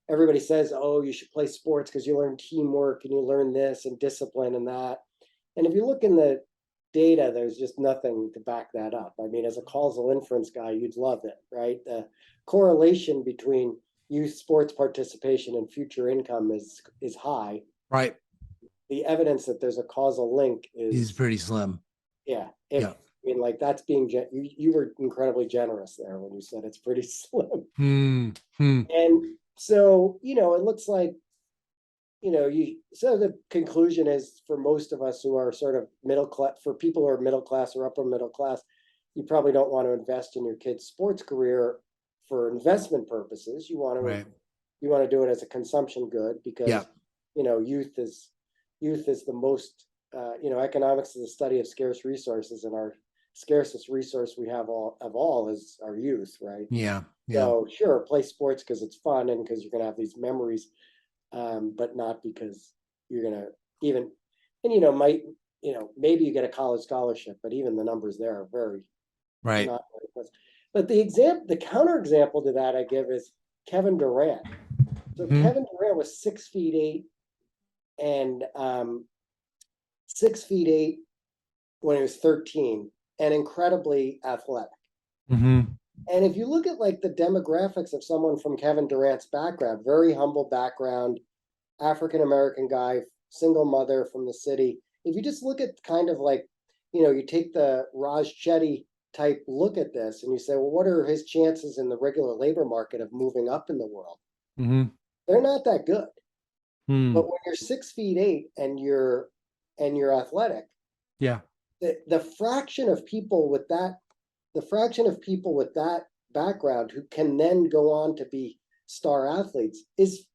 everybody says, oh, you should play sports because you learn teamwork and you learn this and discipline and that. And if you look in the data, there's just nothing to back that up. I mean, as a causal inference guy, you'd love it, right? The correlation between youth sports participation and future income is high. Right. The evidence that there's a causal link is pretty slim. Yeah. I mean, like that's you were incredibly generous there when you said it's pretty slim. And so, it looks like, so the conclusion is for most of us who are sort of middle class, for people who are middle class or upper middle class, you probably don't want to invest in your kid's sports career for investment purposes. You want to do it as a consumption good because, youth is the most, economics is the study of scarce resources, and our scarcest resource we have of all is our youth, right? Yeah. Yeah. So sure, play sports because it's fun and because you're gonna have these memories, but not because you're gonna even, and maybe you get a college scholarship, but even the numbers there are very Right. not very close. But the counter example to that I give is Kevin Durant. So Mhm. Kevin Durant was 6'8" and 6'8" when he was 13 and incredibly athletic. Mhm. And if you look at like the demographics of someone from Kevin Durant's background, very humble background, African American guy, single mother from the city. If you just look at kind of like, you take the Raj Chetty type look at this and you say, well, what are his chances in the regular labor market of moving up in the world? Mhm. They're not that good. Mm. But when you're 6'8" and you're athletic, Yeah. the fraction of people with that, background who can then go on to be star athletes is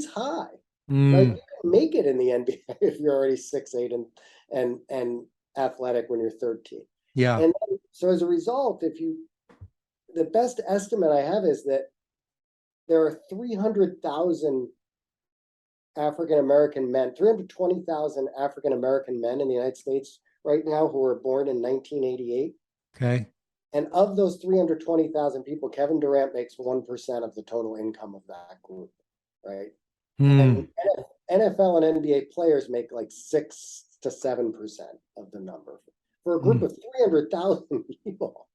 high, right? Mm. You can make it in the NBA if you're already 6'8" and athletic when you're 13. Yeah. And so as a result, the best estimate I have is that there are 300,000 African American men, 320,000 African American men in the United States right now who were born in 1988. Okay. And of those 320,000 people, Kevin Durant makes 1% of the total income of that group, right? Mm. And NFL and NBA players make like 6 to 7% of the number for a group Mm. of 300,000 people.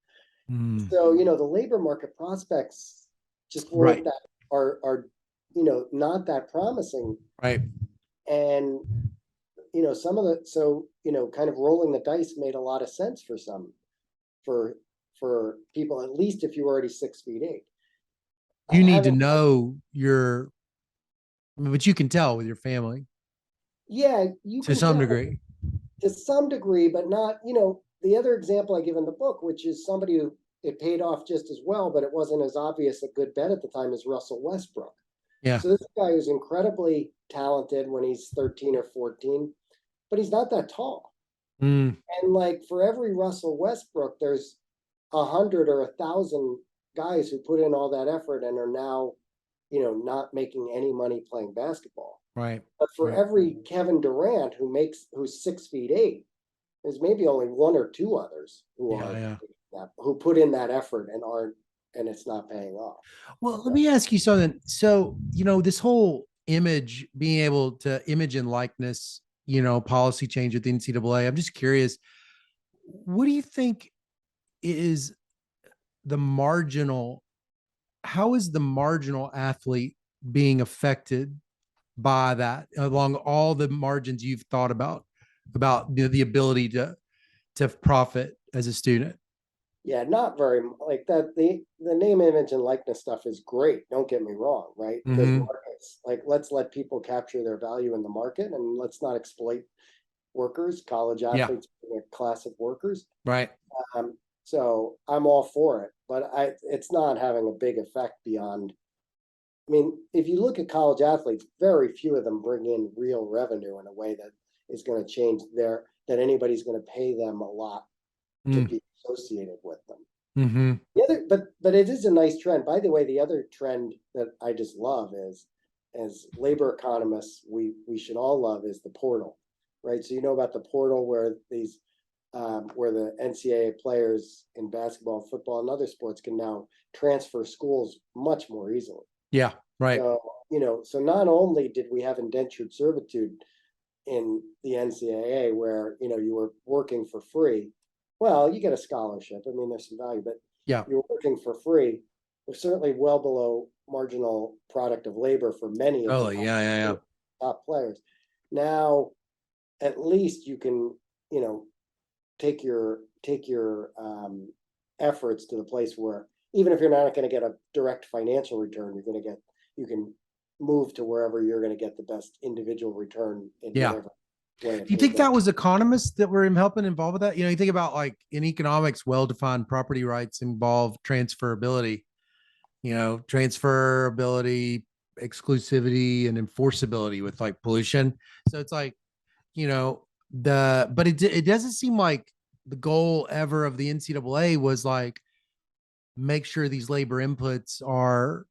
Mm. So, the labor market prospects just weren't Right. that, are not that promising. Right. And, some of the, so, kind of rolling the dice made a lot of sense for some, for people, at least if you were already 6'8". You need to Having, know but you can tell with your family yeah, you to can some tell degree. to some degree, but not, the other example I give in the book, which is somebody who it paid off just as well, but it wasn't as obvious a good bet at the time, is Russell Westbrook. Yeah. So this guy is incredibly talented when he's 13 or 14, but he's not that tall. Mm. And like for every Russell Westbrook, there's 100 or 1,000 guys who put in all that effort and are now, not making any money playing basketball. Right. But for Right. every Kevin Durant who's 6'8", there's maybe only one or two others Yeah. who put in that effort and aren't, and it's not paying off. Well, let me ask you something. So, this whole being able to image and likeness, policy change with the NCAA. I'm just curious, what do you think is the marginal, how is the marginal athlete being affected by that along all the margins you've thought about the ability to profit as a student? Yeah, not very like that. The name, image, and likeness stuff is great. Don't get me wrong, right? Because Mm-hmm. markets, like, let's let people capture their value in the market, and let's not exploit workers, college Yeah. athletes, a class of workers. Right. So I'm all for it, but it's not having a big effect beyond. I mean, if you look at college athletes, very few of them bring in real revenue in a way that is going to change that anybody's going to pay them a lot to Mm. be associated with them. Mm-hmm. The other, but it is a nice trend. By the way, the other trend that I just love is, as labor economists, we should all love is the portal, right? So about the portal where where the NCAA players in basketball, football, and other sports can now transfer schools much more easily. Yeah. Right. So so not only did we have indentured servitude in the NCAA where you were working for free. Well, you get a scholarship. I mean, there's some value, but Yeah. you're working for free. They're certainly well below marginal product of labor for many of Oh, the yeah. Yeah. Yeah. top players. Now, at least you can, take your efforts to the place where even if you're not going to get a direct financial return, you can move to wherever you're going to get the best individual return in Yeah. whatever way. Do you think that was economists that were helping involved with that? You think about like in economics, well-defined property rights involve transferability, transferability, exclusivity, and enforceability with like pollution. So it's like, but it doesn't seem like the goal ever of the NCAA was like, make sure these labor inputs are,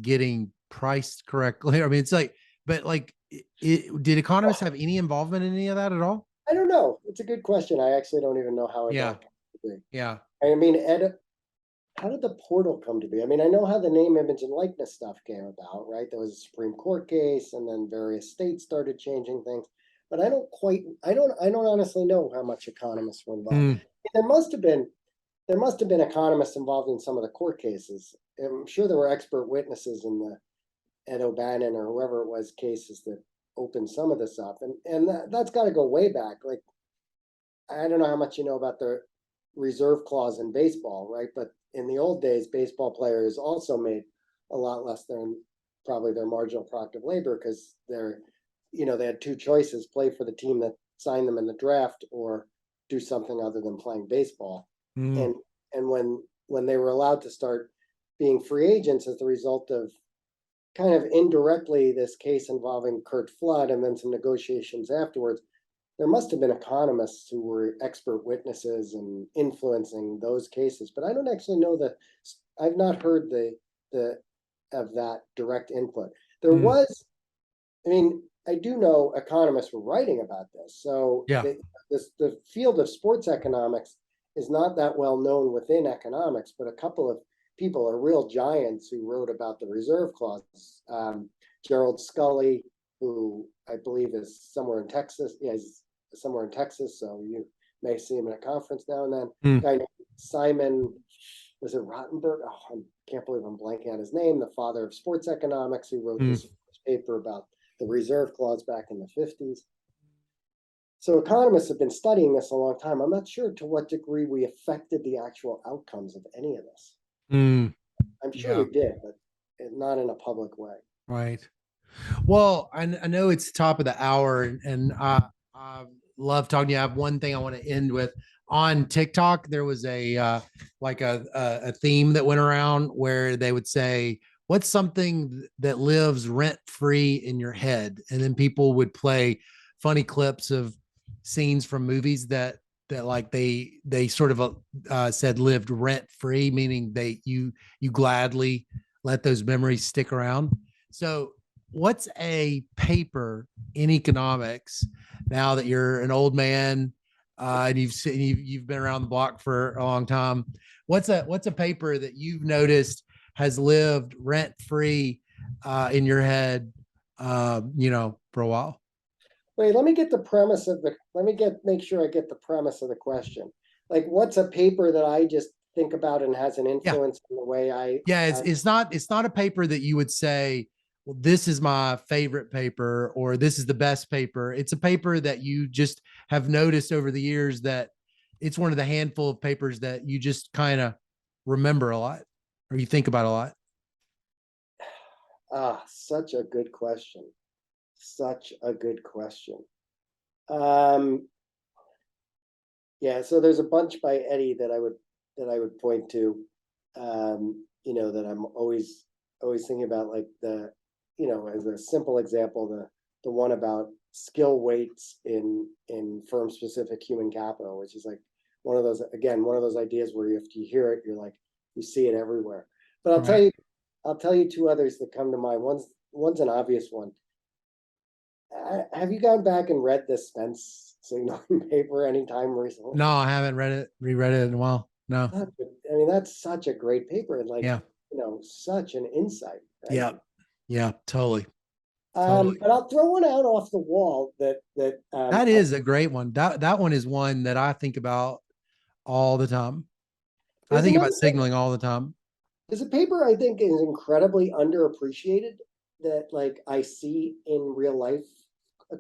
getting priced correctly. I mean, it's like, but like, did economists have any involvement in any of that at all? I don't know. It's a good question. I actually don't even know how it Yeah. got to be. Yeah. I mean, Ed, how did the portal come to be? I mean, I know how the name, image, and likeness stuff came about, right? There was a Supreme Court case, and then various states started changing things. But I don't honestly know how much economists were involved. Mm, There must have been economists involved in some of the court cases. I'm sure there were expert witnesses in the Ed O'Bannon or whoever it was cases that opened some of this up, and that's got to go way back. Like, I don't know how much you know about the reserve clause in baseball, right? But in the old days, baseball players also made a lot less than probably their marginal product of labor because they had two choices: play for the team that signed them in the draft, or do something other than playing baseball. mm, And and when they were allowed to start being free agents as a result of kind of indirectly this case involving Kurt Flood and then some negotiations afterwards, there must have been economists who were expert witnesses and influencing those cases. But I don't actually know I've not heard the of that direct input. There mm. was, I mean, I do know economists were writing about this. So Yeah. the field of sports economics is not that well known within economics, but a couple of people are real giants who wrote about the reserve clause. Gerald Scully, who I believe is somewhere in Texas. Yeah, he's somewhere in Texas, so you may see him at a conference now and then. Mm. Guy named Simon, was it Rottenberg? Oh, I can't believe I'm blanking on his name. The father of sports economics, who wrote this paper about the reserve clause back in the 50s. So economists have been studying this a long time. I'm not sure to what degree we affected the actual outcomes of any of this. Mm. I'm sure Yeah. we did, but not in a public way. Right. Well, I know it's top of the hour, and I love talking to you. I have one thing I want to end with. On TikTok, there was like a theme that went around where they would say, "What's something that lives rent free in your head?" And then people would play funny clips of scenes from movies that like they sort of said lived rent free, meaning you gladly let those memories stick around. So what's a paper in economics, now that you're an old man and you've been around the block for a long time, what's a paper that you've noticed has lived rent free in your head for a while? Wait, let me get the premise of make sure I get the premise of the question. Like, what's a paper that I just think about and has an Yeah. influence in the way Yeah, it's not a paper that you would say, well, this is my favorite paper or this is the best paper. It's a paper that you just have noticed over the years that it's one of the handful of papers that you just kind of remember a lot or you think about a lot. Such a good question. Such a good question. Um, yeah, so there's a bunch by Eddie that I would point to, that I'm always thinking about, like as a simple example, the one about skill weights in firm specific human capital, which is like one of those ideas where if you hear it, you're like, you see it everywhere. But I'll tell you two others that come to mind. One's an obvious one. Have you gone back and read the Spence signaling paper anytime recently? No, I haven't reread it in a while. No. I mean, that's such a great paper and Yeah. such an insight. Right? Yeah. Yeah, totally. But I'll throw one out off the wall that that is a great one. That one is one that I think about all the time. I think about signaling all the time. There's a paper I think is incredibly underappreciated that like I see in real life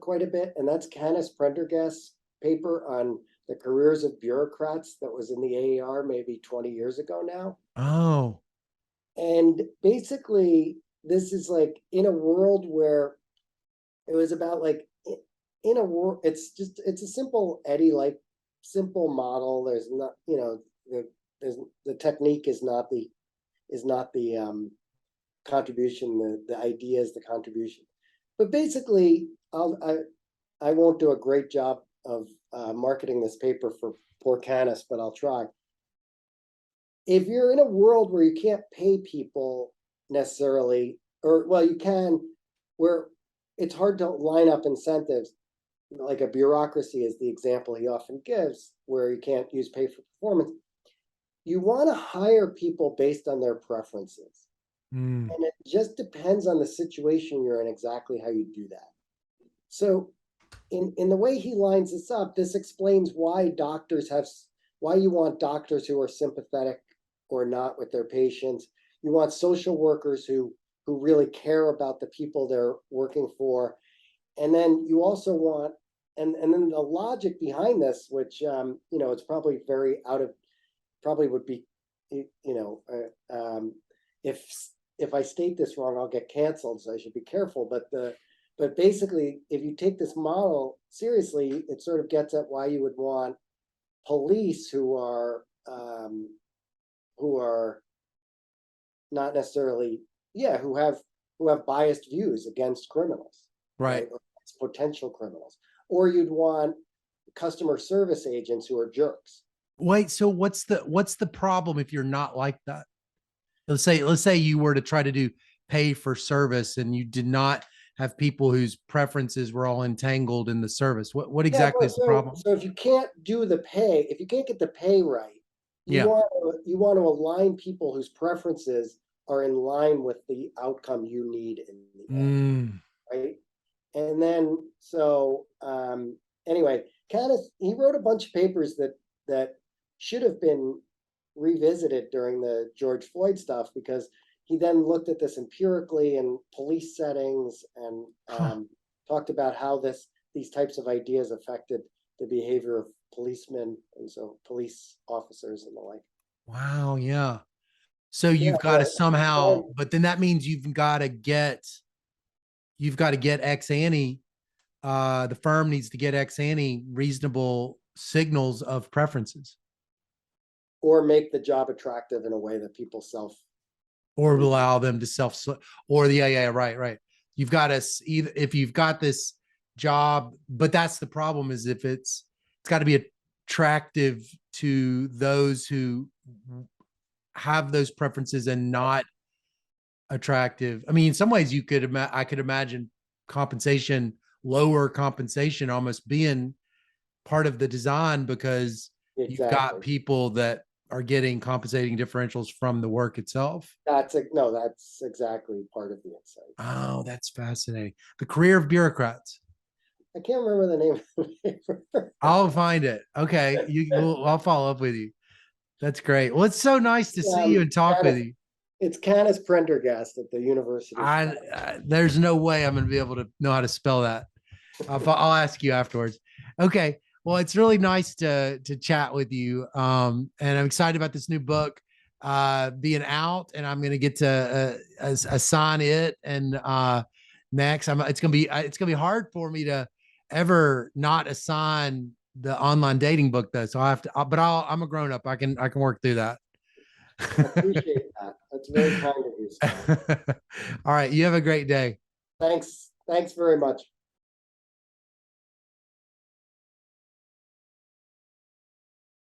quite a bit, and that's Canis Prendergast's paper on the careers of bureaucrats that was in the AAR maybe 20 years ago now. Oh. And basically, this is like in a world where it was about like in a world, it's a simple Eddie-like simple model. There's not, the technique is not the contribution. The idea is the contribution. But basically, I won't do a great job marketing this paper for poor Canis, but I'll try. If you're in a world where you can't pay people necessarily, or well, you can, where it's hard to line up incentives, like a bureaucracy is the example he often gives, where you can't use pay for performance. You want to hire people based on their preferences. And it just depends on the situation you're in exactly how you do that. So in the way he lines this up, this explains why why you want doctors who are sympathetic or not with their patients. You want social workers who really care about the people they're working for. And then you also want, and then the logic behind this, which, it's probably probably would be, if I state this wrong, I'll get canceled, so I should be careful. But basically, if you take this model seriously, it sort of gets at why you would want police who are not necessarily, who have biased views against criminals, right? Or against potential criminals, or you'd want customer service agents who are jerks. Wait, so what's the problem if you're not like that? Let's say you were to try to do pay for service and you did not have people whose preferences were all entangled in the service. What exactly is the problem? So if you can't do the pay, if you can't get the pay right, you want to align people whose preferences are in line with the outcome you need in the end, right? And then anyway, he wrote a bunch of papers that should have been revisited during the George Floyd stuff, because he then looked at this empirically in police settings and talked about how these types of ideas affected the behavior of policemen and so police officers and the like. Wow, yeah. So you've got to somehow, but then that means you've got to get ex ante. The firm needs to get ex ante reasonable signals of preferences, or make the job attractive in a way that people or allow them to right. You've got to either, if you've got this job, but that's the problem, is if it's got to be attractive to those who have those preferences and not attractive. I mean, in some ways I could imagine lower compensation almost being part of the design, because you've got people that are getting compensating differentials from the work itself. That's exactly part of the insight. Oh, that's fascinating. The career of bureaucrats. I can't remember the name of the paper. I'll find it. Okay. I'll follow up with you. That's great. Well, it's so nice to see you and talk with you. It's Canis Prendergast at the University. There's no way I'm going to be able to know how to spell that. I'll ask you afterwards. Okay. Well, it's really nice to chat with you. And I'm excited about this new book being out, and I'm going to get to assign it. And next, it's going to be hard for me to ever not assign the online dating book though. So I have to, but I'm a grown up. I can work through that. I appreciate that. That's very kind of you, Scott. All right. You have a great day. Thanks very much.